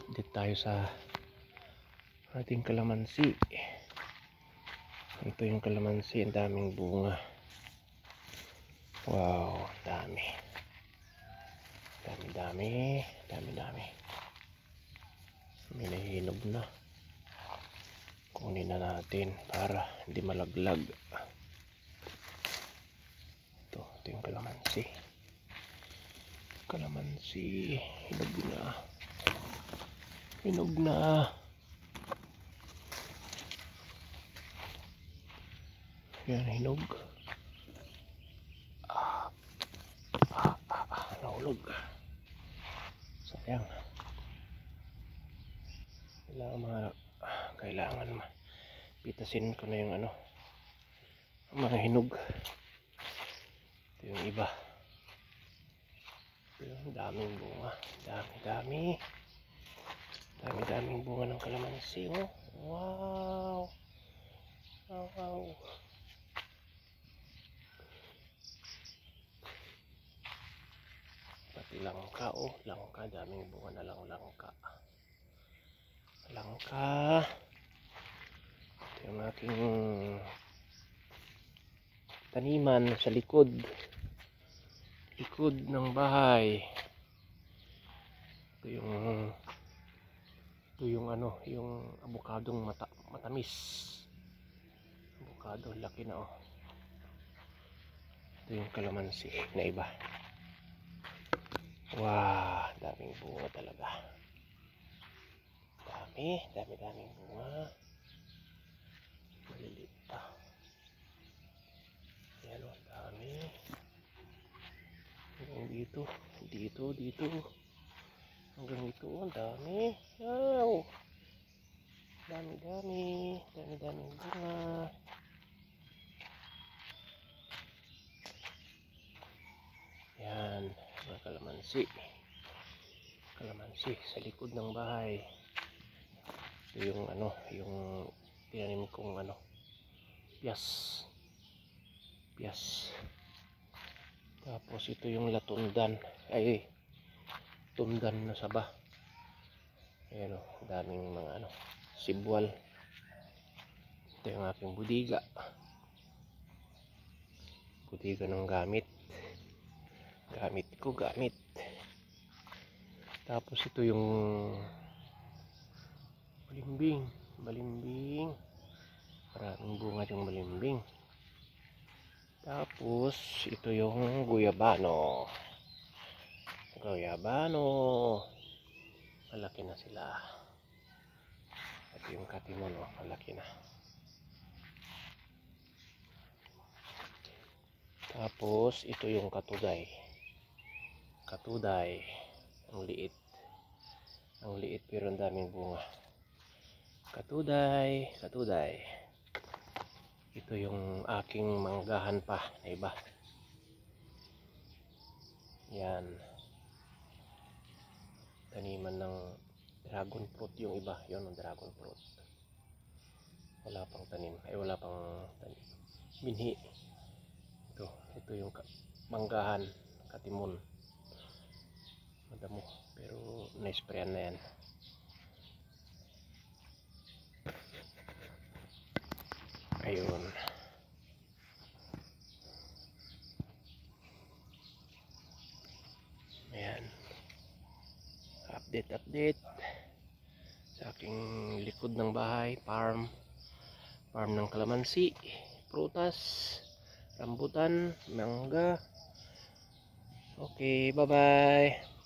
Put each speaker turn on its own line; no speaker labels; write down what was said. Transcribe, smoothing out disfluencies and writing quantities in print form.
Update tayo sa ating kalamansi. Ito yung kalamansi, ang daming bunga. Wow, dami. Dami. May nahihinog na. Kunin na natin para hindi malaglag. Ito yung kalamansi. Hinog na. Yan, hinog. Nahulog. Sayang. Kailangan pitasin ko na yung mga hinog. Ito yung iba. Yung daming bunga. Daming bunga ng kalamansi. Oh. Wow. Pati langka. Langka. Daming bunga na lang langka. Ito yung aking taniman sa likod ng bahay. Ito yung yung abukadong matamis. Abukado, laki na Ito yung kalamansi na iba. Wow, daming bunga talaga. Daming bunga. Maliliit pa. Yan dami. Hanggang dito. Hanggang dito, ang dami. Wow! Daming bunga. Yan, mga kalamansi sa likod ng bahay. Ito yung yung tinanim kong piyas. Tapos ito yung latundan, tundan na saba. Ayan daming mga sibwal. Ito yung aking budiga ng gamit. Tapos ito yung balimbing. Maraming bunga yung balimbing. Tapos ito yung guyabano. Malaki na sila. Ito yung katimon, malaki na. Tapos ito yung katuday. Ang liit pero ang daming bunga. Katuday. Ito yung aking manggahan pa na iba. Yan. Taniman ng dragon fruit yung iba. Yun ang dragon fruit. Wala pang tanim. Binhi. Ito yung manggahan, katimon. Madamo. Pero na-sprayan na yan. Ayun. Ayan. Update sa aking likod ng bahay. Farm ng kalamansi, prutas, rambutan, mangga. Okay, bye-bye.